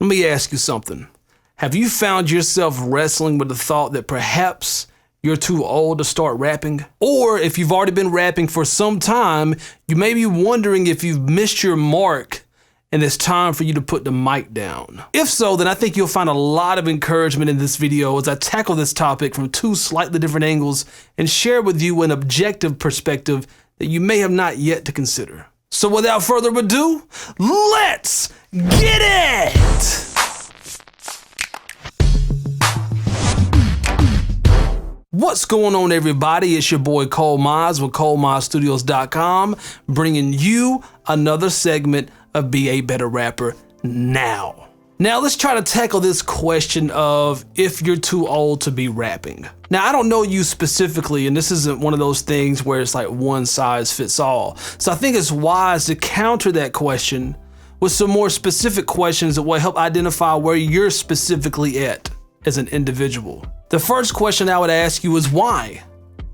Let me ask you something. Have you found yourself wrestling with the thought that perhaps you're too old to start rapping? Or if you've already been rapping for some time, you may be wondering if you've missed your mark and it's time for you to put the mic down. If so, then I think you'll find a lot of encouragement in this video as I tackle this topic from two slightly different angles and share with you an objective perspective that you may have not yet to consider. So without further ado, let's get it! What's going on, everybody? It's your boy ColeMize with ColeMizeStudios.com, bringing you another segment of Be a Better Rapper Now. Now let's try to tackle this question of if you're too old to be rapping. Now I don't know you specifically, and this isn't one of those things where it's like one size fits all. So I think it's wise to counter that question with some more specific questions that will help identify where you're specifically at as an individual. The first question I would ask you is why?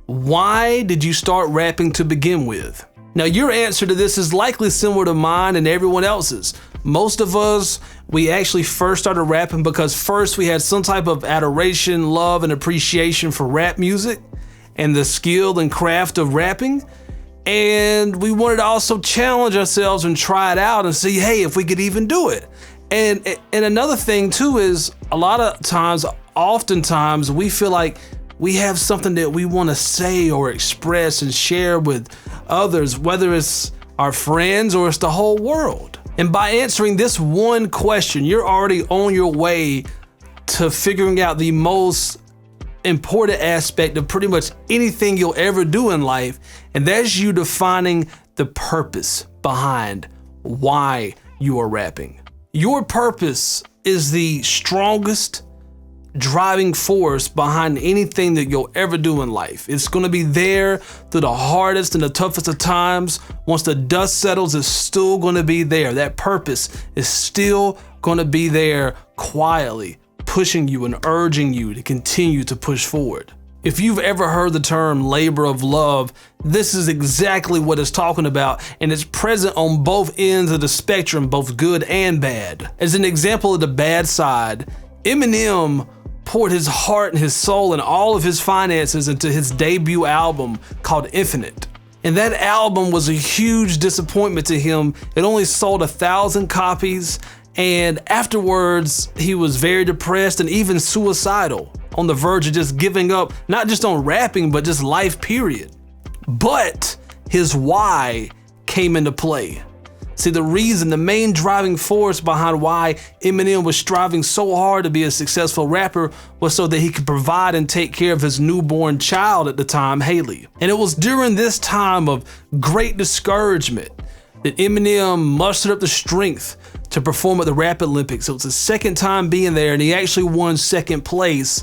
Why did you start rapping to begin with? Now your answer to this is likely similar to mine and everyone else's. Most of us, we actually first started rapping because first we had some type of adoration, love, and appreciation for rap music and the skill and craft of rapping. And we wanted to also challenge ourselves and try it out and see, hey, if we could even do it. And another thing too is a lot of times, oftentimes we feel like we have something that we want to say or express and share with others, whether it's our friends or it's the whole world. And by answering this one question, you're already on your way to figuring out the most important aspect of pretty much anything you'll ever do in life, and that's you defining the purpose behind why you are rapping. Your purpose is the strongest driving force behind anything that you'll ever do in life. It's going to be there through the hardest and the toughest of times. Once the dust settles, it's still going to be there. That purpose is still going to be there quietly, pushing you and urging you to continue to push forward. If you've ever heard the term labor of love, this is exactly what it's talking about, and it's present on both ends of the spectrum, both good and bad. As an example of the bad side, Eminem poured his heart and his soul and all of his finances into his debut album called Infinite. And that album was a huge disappointment to him. It only sold 1,000 copies, and afterwards he was very depressed and even suicidal, on the verge of just giving up, not just on rapping, but just life period. But his why came into play. See, the main driving force behind why Eminem was striving so hard to be a successful rapper was so that he could provide and take care of his newborn child at the time, Haley. And it was during this time of great discouragement that Eminem mustered up the strength to perform at the Rap Olympics. It was his second time being there, and he actually won second place.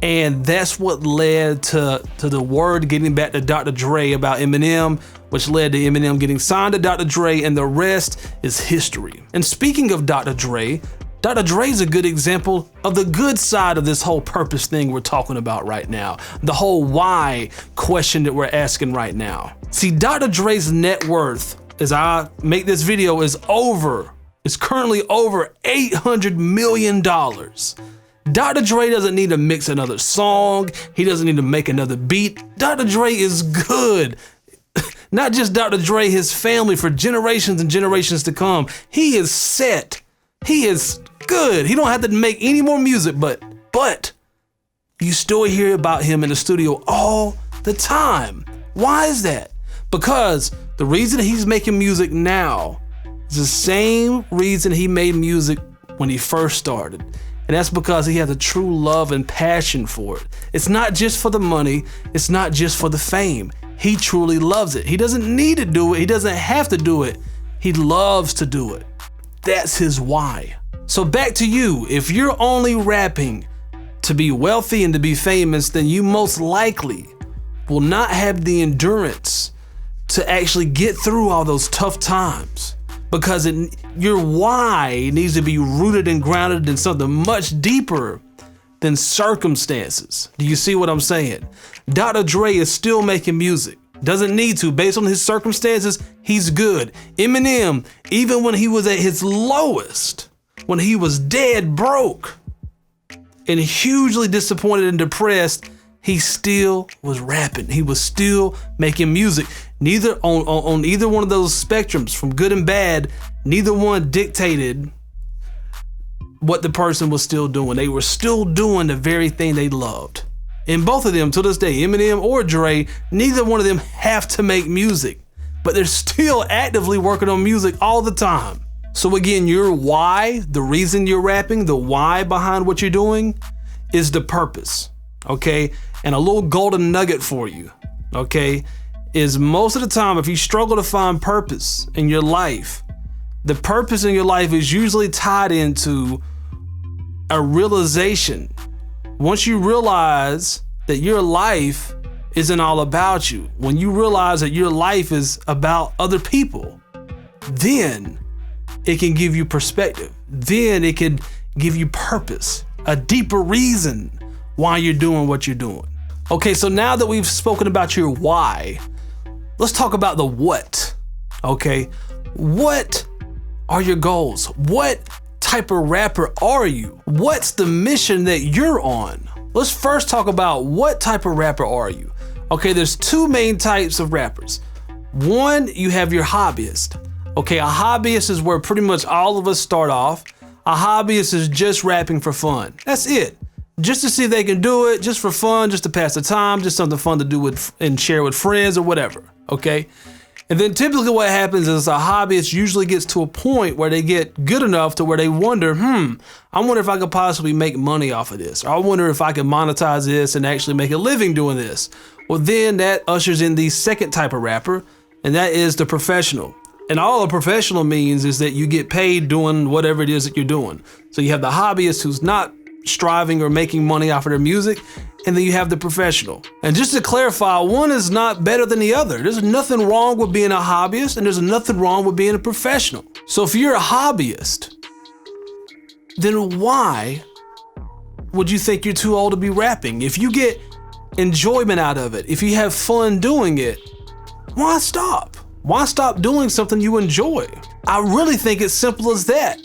And that's what led to the word getting back to Dr. Dre about Eminem, which led to Eminem getting signed to Dr. Dre, and the rest is history. And speaking of Dr. Dre is a good example of the good side of this whole purpose thing we're talking about right now. The whole why question that we're asking right now. See, Dr. Dre's net worth, as I make this video, is currently over $800 million. Dr. Dre doesn't need to mix another song. He doesn't need to make another beat. Dr. Dre is good. Not just Dr. Dre, his family for generations and generations to come. He is set. He is good. He don't have to make any more music, but you still hear about him in the studio all the time. Why is that? Because the reason he's making music now is the same reason he made music when he first started. And that's because he has a true love and passion for it. It's not just for the money. It's not just for the fame. He truly loves it. He doesn't need to do it. He doesn't have to do it. He loves to do it. That's his why. So back to you. If you're only rapping to be wealthy and to be famous, then you most likely will not have the endurance to actually get through all those tough times. Because your why needs to be rooted and grounded in something much deeper than circumstances. Do you see what I'm saying? Dr. Dre is still making music. Doesn't need to. Based on his circumstances, he's good. Eminem, even when he was at his lowest, when he was dead broke and hugely disappointed and depressed, he still was rapping. He was still making music. Neither on either one of those spectrums, from good and bad, neither one dictated what the person was still doing. They were still doing the very thing they loved. And both of them, to this day, Eminem or Dre, neither one of them have to make music, but they're still actively working on music all the time. So again, your why, the reason you're rapping, the why behind what you're doing is the purpose, okay? And a little golden nugget for you, okay, is most of the time, if you struggle to find purpose in your life, the purpose in your life is usually tied into a realization. Once you realize that your life isn't all about you, when you realize that your life is about other people, then it can give you perspective. Then it can give you purpose, a deeper reason why you're doing what you're doing. Okay, so now that we've spoken about your why, let's talk about the what. Okay, what are your goals? What type of rapper are you? What's the mission that you're on? Let's first talk about what type of rapper are you? Okay, there's two main types of rappers. One, you have your hobbyist. Okay, a hobbyist is where pretty much all of us start off. A hobbyist is just rapping for fun. That's it. Just to see if they can do it, just for fun, just to pass the time, just something fun to do with and share with friends or whatever, okay? And then typically what happens is a hobbyist usually gets to a point where they get good enough to where they wonder, I wonder if I could possibly make money off of this. Or I wonder if I could monetize this and actually make a living doing this. Well, then that ushers in the second type of rapper, and that is the professional. And all a professional means is that you get paid doing whatever it is that you're doing. So you have the hobbyist who's not striving or making money off of their music, and then you have the professional. And just to clarify, one is not better than the other. There's nothing wrong with being a hobbyist, and there's nothing wrong with being a professional. So if you're a hobbyist, then why would you think you're too old to be rapping? If you get enjoyment out of it, if you have fun doing it, why stop? Why stop doing something you enjoy? I really think it's simple as that.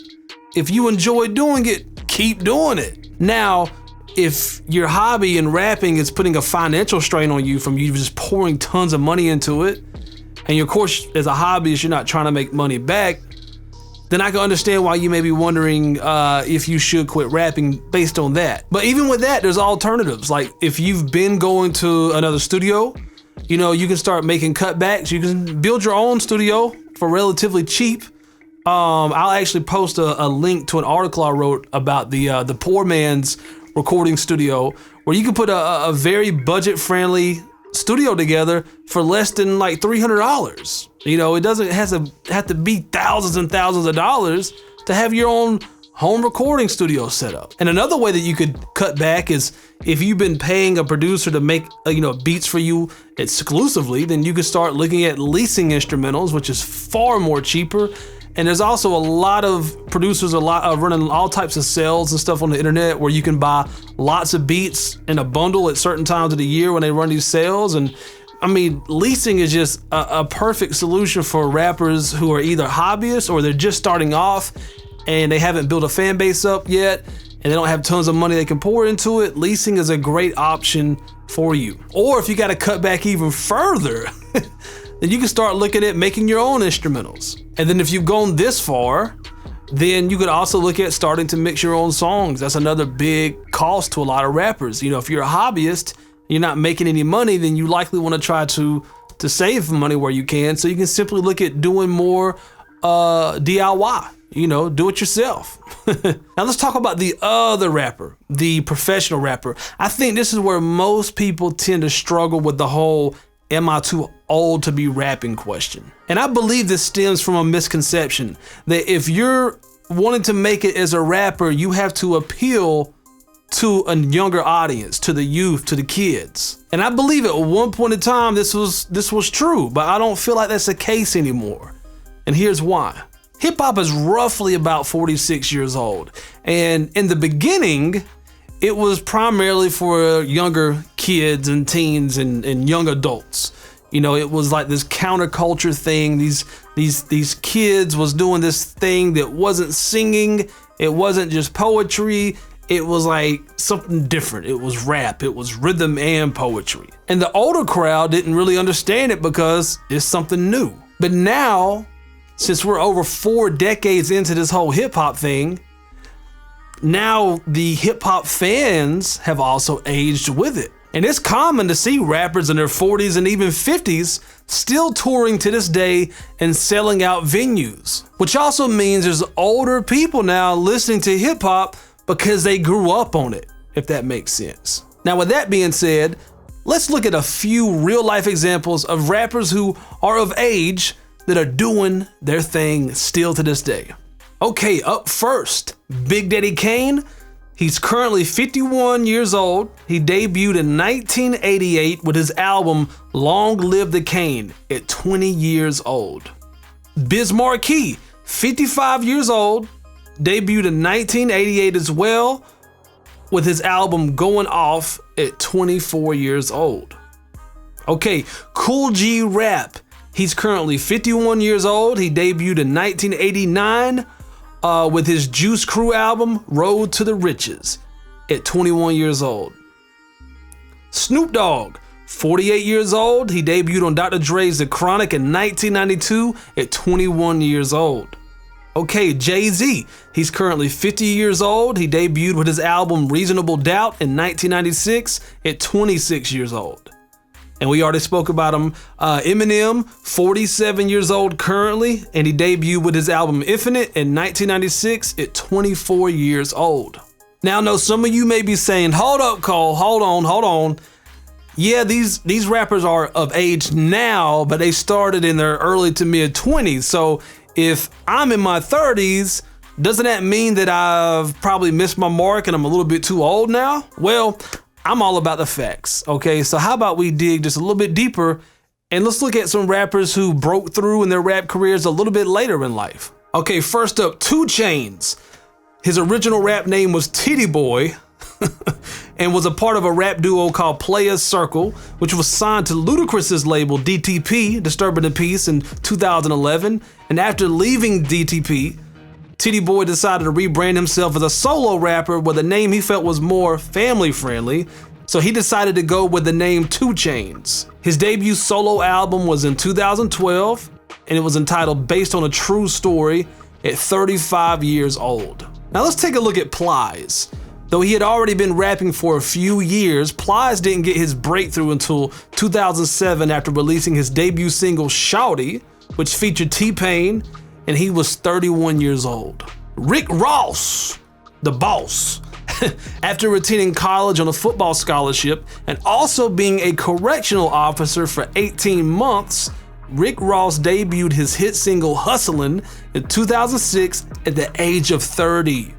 If you enjoy doing it, keep doing it. Now, if your hobby in rapping is putting a financial strain on you from you just pouring tons of money into it, and of course, as a hobbyist, you're not trying to make money back, then I can understand why you may be wondering if you should quit rapping based on that. But even with that, there's alternatives. Like if you've been going to another studio, you know, you can start making cutbacks. You can build your own studio for relatively cheap. I'll actually post a link to an article I wrote about the poor man's recording studio, where you can put a very budget-friendly studio together for less than like $300. You know, it doesn't have to be thousands and thousands of dollars to have your own home recording studio set up. And another way that you could cut back is if you've been paying a producer to make beats for you exclusively, then you could start looking at leasing instrumentals, which is far more cheaper. And there's also a lot of producers running all types of sales and stuff on the internet where you can buy lots of beats in a bundle at certain times of the year when they run these sales. And I mean, leasing is just a perfect solution for rappers who are either hobbyists or they're just starting off and they haven't built a fan base up yet and they don't have tons of money they can pour into it. Leasing is a great option for you. Or if you got to cut back even further, then you can start looking at making your own instrumentals. And then if you've gone this far, then you could also look at starting to mix your own songs. That's another big cost to a lot of rappers. You know, if you're a hobbyist, you're not making any money, then you likely want to try to save money where you can. So you can simply look at doing more DIY, do it yourself. Now let's talk about the other rapper, the professional rapper. I think this is where most people tend to struggle with the whole am I too old to be rapping question. And I believe this stems from a misconception that if you're wanting to make it as a rapper, you have to appeal to a younger audience, to the youth, to the kids. And I believe at one point in time this was true, but I don't feel like that's the case anymore. And here's why. Hip hop is roughly about 46 years old. And in the beginning, it was primarily for younger kids and teens and young adults. It was like this counterculture thing. These kids was doing this thing that wasn't singing It wasn't just poetry. It was like something different. It was rap. It was rhythm and poetry. And the older crowd didn't really understand it because it's something new. But now, since we're over 4 decades into this whole hip hop thing, now the hip hop fans have also aged with it. And it's common to see rappers in their 40s and even 50s still touring to this day and selling out venues, which also means there's older people now listening to hip hop because they grew up on it, if that makes sense. Now, with that being said, let's look at a few real life examples of rappers who are of age that are doing their thing still to this day. Okay, up first, Big Daddy Kane. He's currently 51 years old. He debuted in 1988 with his album Long Live the Kane at 20 years old. Biz Markie, 55 years old, debuted in 1988 as well with his album Going Off at 24 years old. Okay, Kool G Rap. He's currently 51 years old. He debuted in 1989 with his Juice Crew album, Road to the Riches, at 21 years old. Snoop Dogg, 48 years old. He debuted on Dr. Dre's The Chronic in 1992 at 21 years old. Okay, Jay-Z, he's currently 50 years old. He debuted with his album Reasonable Doubt in 1996 at 26 years old. And we already spoke about him. Eminem, 47 years old currently, and he debuted with his album Infinite in 1996 at 24 years old. Now, I know some of you may be saying, hold up, Cole, hold on. Yeah, these rappers are of age now, but they started in their early to mid 20s. So if I'm in my 30s, doesn't that mean that I've probably missed my mark and I'm a little bit too old now? Well, I'm all about the facts, okay? So how about we dig just a little bit deeper and let's look at some rappers who broke through in their rap careers a little bit later in life. Okay, first up, 2 Chainz. His original rap name was Titty Boy and was a part of a rap duo called Playaz Circle, which was signed to Ludacris's label DTP, Disturbing the Peace, in 2011. And after leaving DTP, Titty Boy decided to rebrand himself as a solo rapper with a name he felt was more family friendly, so he decided to go with the name 2 Chainz. His debut solo album was in 2012, and it was entitled Based on a True Story at 35 years old. Now let's take a look at Plies. Though he had already been rapping for a few years, Plies didn't get his breakthrough until 2007 after releasing his debut single Shawty, which featured T-Pain, and he was 31 years old. Rick Ross, the boss. After attending college on a football scholarship and also being a correctional officer for 18 months, Rick Ross debuted his hit single Hustlin' in 2006 at the age of 30.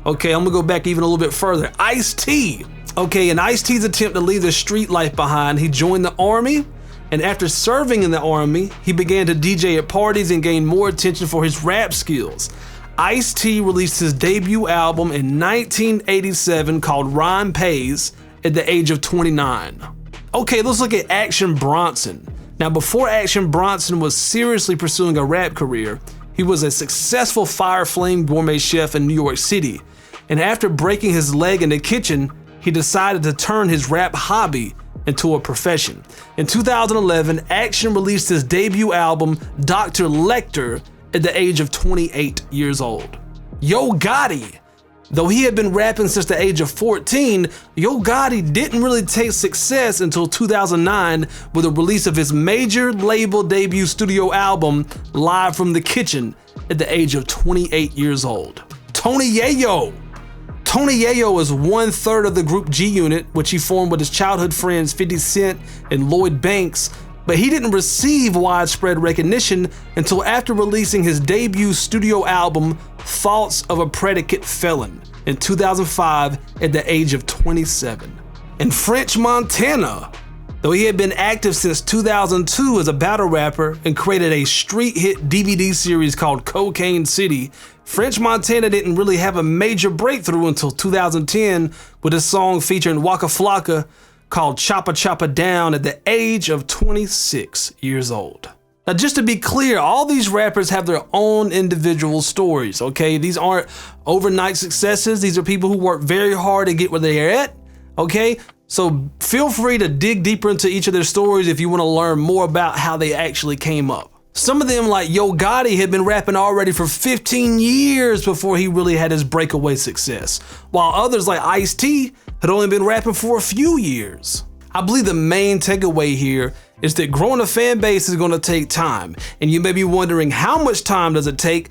Okay, I'm gonna go back even a little bit further. Ice-T. Okay, in Ice-T's attempt to leave the street life behind, he joined the Army, and after serving in the Army, he began to DJ at parties and gained more attention for his rap skills. Ice-T released his debut album in 1987 called Rhyme Pays at the age of 29. Okay, let's look at Action Bronson. Now, before Action Bronson was seriously pursuing a rap career, he was a successful fire flame gourmet chef in New York City. And after breaking his leg in the kitchen, he decided to turn his rap hobby into a profession. In 2011, Action released his debut album, Dr. Lecter, at the age of 28 years old. Yo Gotti. Though he had been rapping since the age of 14, Yo Gotti didn't really taste success until 2009 with the release of his major label debut studio album, Live from the Kitchen, at the age of 28 years old. Tony Yayo. Tony Yayo is 1/3 of the group G Unit, which he formed with his childhood friends 50 Cent and Lloyd Banks, but he didn't receive widespread recognition until after releasing his debut studio album, Thoughts of a Predicate Felon, in 2005 at the age of 27. And French Montana. Though he had been active since 2002 as a battle rapper and created a street hit DVD series called Cocaine City, French Montana didn't really have a major breakthrough until 2010 with a song featuring Waka Flocka called Choppa Choppa Down at the age of 26 years old. Now, just to be clear, all these rappers have their own individual stories, okay? These aren't overnight successes. These are people who work very hard to get where they're at, okay? So feel free to dig deeper into each of their stories if you want to learn more about how they actually came up. Some of them, like Yo Gotti, had been rapping already for 15 years before he really had his breakaway success, while others like Ice-T had only been rapping for a few years. I believe the main takeaway here is that growing a fan base is going to take time, and you may be wondering, how much time does it take?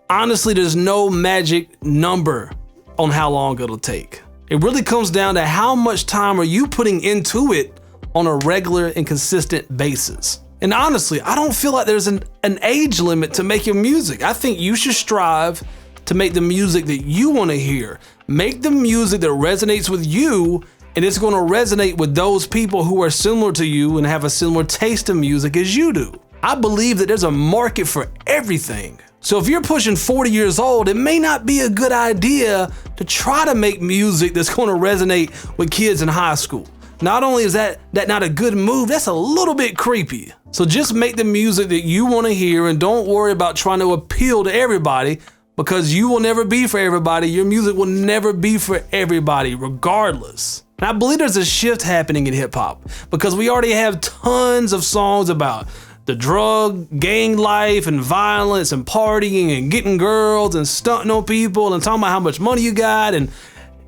Honestly, there's no magic number on how long it'll take. It really comes down to how much time are you putting into it on a regular and consistent basis. And honestly, I don't feel like there's an age limit to making music. I think you should strive to make the music that you want to hear. Make the music that resonates with you, and it's going to resonate with those people who are similar to you and have a similar taste in music as you do. I believe that there's a market for everything. So if you're pushing 40 years old, it may not be a good idea to try to make music that's going to resonate with kids in high school. Not only is that not a good move, that's a little bit creepy. So just make the music that you want to hear, and don't worry about trying to appeal to everybody, because you will never be for everybody. Your music will never be for everybody, regardless. And I believe there's a shift happening in hip hop, because we already have tons of songs about the drug, gang life, and violence, and partying, and getting girls, and stunting on people, and talking about how much money you got, and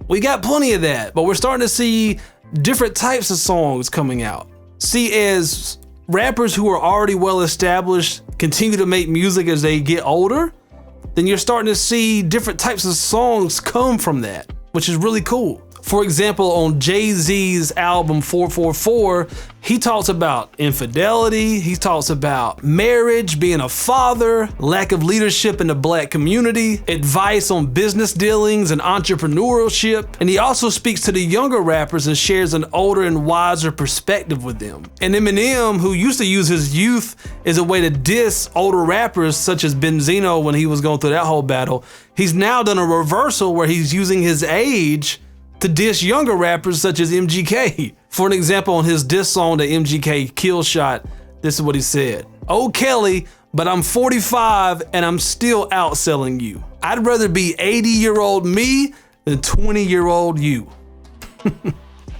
we got plenty of that. But we're starting to see different types of songs coming out. See, as rappers who are already well established continue to make music as they get older, then you're starting to see different types of songs come from that, which is really cool. For example, on Jay-Z's album 444, he talks about infidelity, he talks about marriage, being a father, lack of leadership in the black community, advice on business dealings and entrepreneurship, and he also speaks to the younger rappers and shares an older and wiser perspective with them. And Eminem, who used to use his youth as a way to diss older rappers such as Benzino when he was going through that whole battle, he's now done a reversal where he's using his age to diss younger rappers such as MGK. For an example, on his diss song to MGK, Kill Shot, this is what he said. "Oh Kelly, but I'm 45 and I'm still outselling you. I'd rather be 80-year-old me than 20-year-old you."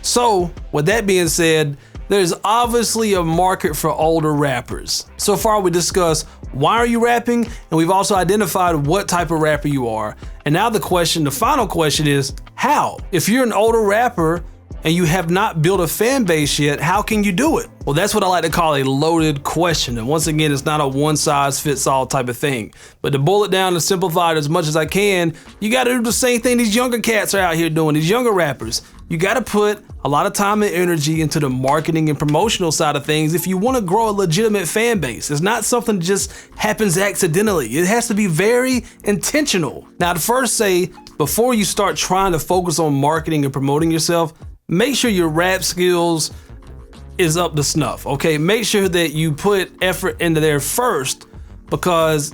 So, with that being said, there's obviously a market for older rappers. So far we discussed why are you rapping, and we've also identified what type of rapper you are. And now the final question is, how? If you're an older rapper and you have not built a fan base yet, how can you do it? Well, that's what I like to call a loaded question. And once again, it's not a one-size-fits-all type of thing. But to boil it down and simplify it as much as I can, you gotta do the same thing these younger cats are out here doing, these younger rappers. You gotta put a lot of time and energy into the marketing and promotional side of things if you wanna grow a legitimate fan base. It's not something that just happens accidentally. It has to be very intentional. Now, I'd first say, before you start trying to focus on marketing and promoting yourself, make sure your rap skills is up to snuff, okay? Make sure that you put effort into there first, because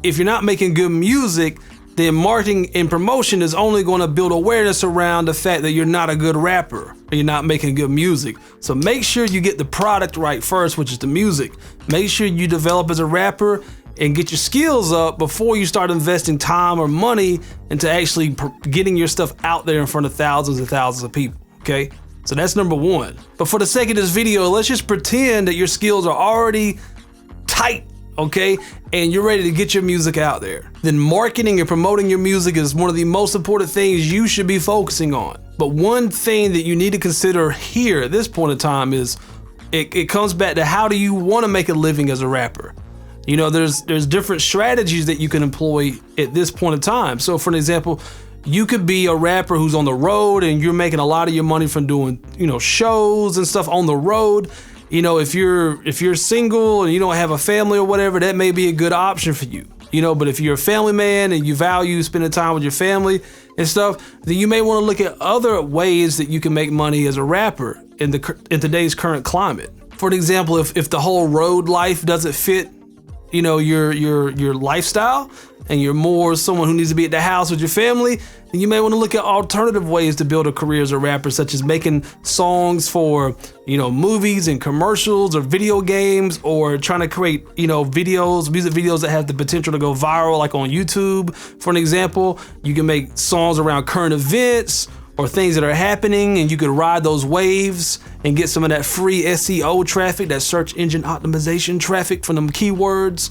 if you're not making good music, then marketing and promotion is only going to build awareness around the fact that you're not a good rapper or you're not making good music. So make sure you get the product right first, which is the music. Make sure you develop as a rapper and get your skills up before you start investing time or money into actually getting your stuff out there in front of thousands and thousands of people, okay? So that's number one. But for the sake of this video, let's just pretend that your skills are already tight, okay? And you're ready to get your music out there. Then marketing and promoting your music is one of the most important things you should be focusing on. But one thing that you need to consider here at this point in time is it comes back to, how do you want to make a living as a rapper? You know, there's different strategies that you can employ at this point in time. So for an example, you could be a rapper who's on the road and you're making a lot of your money from doing, you know, shows and stuff on the road. You know, if you're single and you don't have a family or whatever, that may be a good option for you. You know, but if you're a family man and you value spending time with your family and stuff, then you may want to look at other ways that you can make money as a rapper in today's current climate. For an example, if the whole road life doesn't fit, you know, your lifestyle, and you're more someone who needs to be at the house with your family, then you may want to look at alternative ways to build a career as a rapper, such as making songs for, movies and commercials or video games, or trying to create, music videos that have the potential to go viral, like on YouTube. For an example, you can make songs around current events or things that are happening, and you could ride those waves and get some of that free SEO traffic, that search engine optimization traffic from them keywords.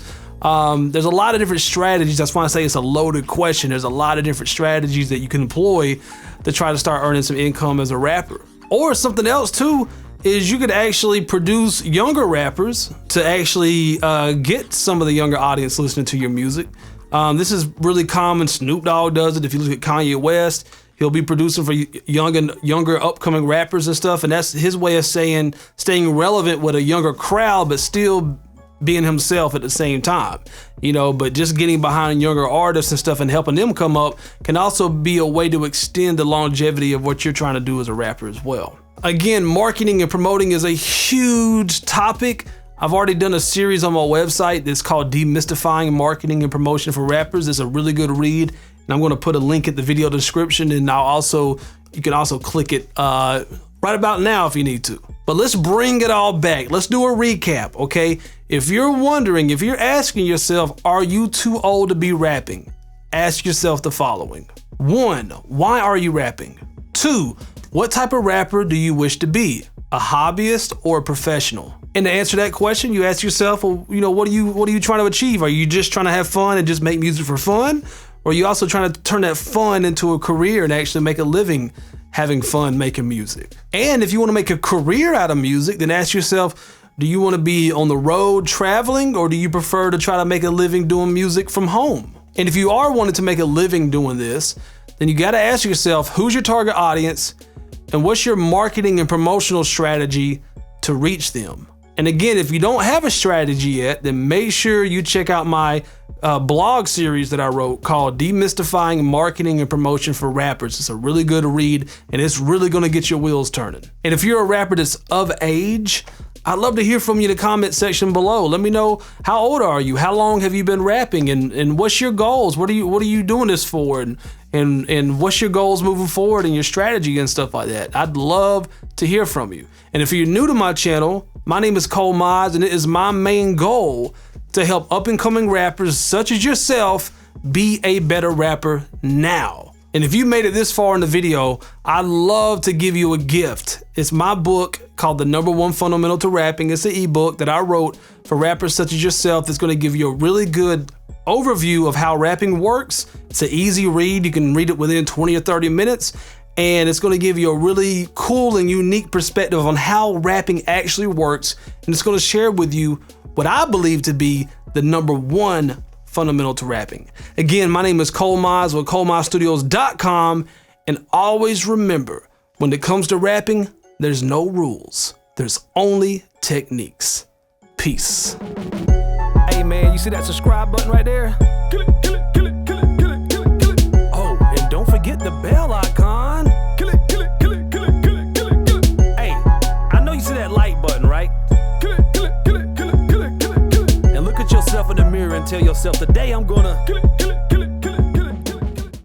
There's a lot of different strategies. That's why I say it's a loaded question. There's a lot of different strategies that you can employ to try to start earning some income as a rapper. Or something else too is you could actually produce younger rappers to actually get some of the younger audience listening to your music. This is really common. Snoop Dogg does it. If you look at Kanye West, he'll be producing for younger upcoming rappers and stuff, and that's his way of saying staying relevant with a younger crowd, but still being himself at the same time. But just getting behind younger artists and stuff and helping them come up can also be a way to extend the longevity of what you're trying to do as a rapper as well. Again, marketing and promoting is a huge topic. I've already done a series on my website that's called Demystifying Marketing and Promotion for Rappers. It's a really good read. And I'm going to put a link at the video description, and you can also click it right about now if you need to. But let's bring it all back. Let's do a recap, okay? If you're wondering, if you're asking yourself, are you too old to be rapping? Ask yourself the following. 1, why are you rapping? 2, what type of rapper do you wish to be? A hobbyist or a professional? And to answer that question, you ask yourself, well, what are you trying to achieve? Are you just trying to have fun and just make music for fun? Or are you also trying to turn that fun into a career and actually make a living having fun making music? And if you want to make a career out of music, then ask yourself, do you want to be on the road traveling, or do you prefer to try to make a living doing music from home? And if you are wanting to make a living doing this, then you got to ask yourself, who's your target audience and what's your marketing and promotional strategy to reach them? And again, if you don't have a strategy yet, then make sure you check out my blog series that I wrote called Demystifying Marketing and Promotion for Rappers. It's a really good read, and it's really going to get your wheels turning. And if you're a rapper that's of age, I'd love to hear from you in the comment section below. Let me know, how old are you? How long have you been rapping? And what's your goals? What are you doing this for? And what's your goals moving forward and your strategy and stuff like that? I'd love to hear from you. And if you're new to my channel, my name is ColeMize, and it is my main goal to help up-and-coming rappers such as yourself be a better rapper now. And if you made it this far in the video, I'd love to give you a gift. It's my book called The #1 Fundamental to Rapping. It's an ebook that I wrote for rappers such as yourself that's going to give you a really good overview of how rapping works. It's an easy read. You can read it within 20 or 30 minutes. And it's going to give you a really cool and unique perspective on how rapping actually works. And it's going to share with you what I believe to be the #1 fundamental to rapping. Again, my name is ColeMize with ColeMizeStudios.com. And always remember, when it comes to rapping, there's no rules. There's only techniques. Peace. Hey man, you see that subscribe button right there? Kill it, kill it, kill it, kill it, kill it, kill it, kill it. Oh, and don't forget the bell icon. Kill it, kill it, kill it, kill it, kill it, kill it, kill it. Hey, I know you see that like button, right? Kill it, kill it, kill it, kill it, kill it, kill it, kill it. And look at yourself in the mirror and tell yourself, today I'm gonna kill it, kill it.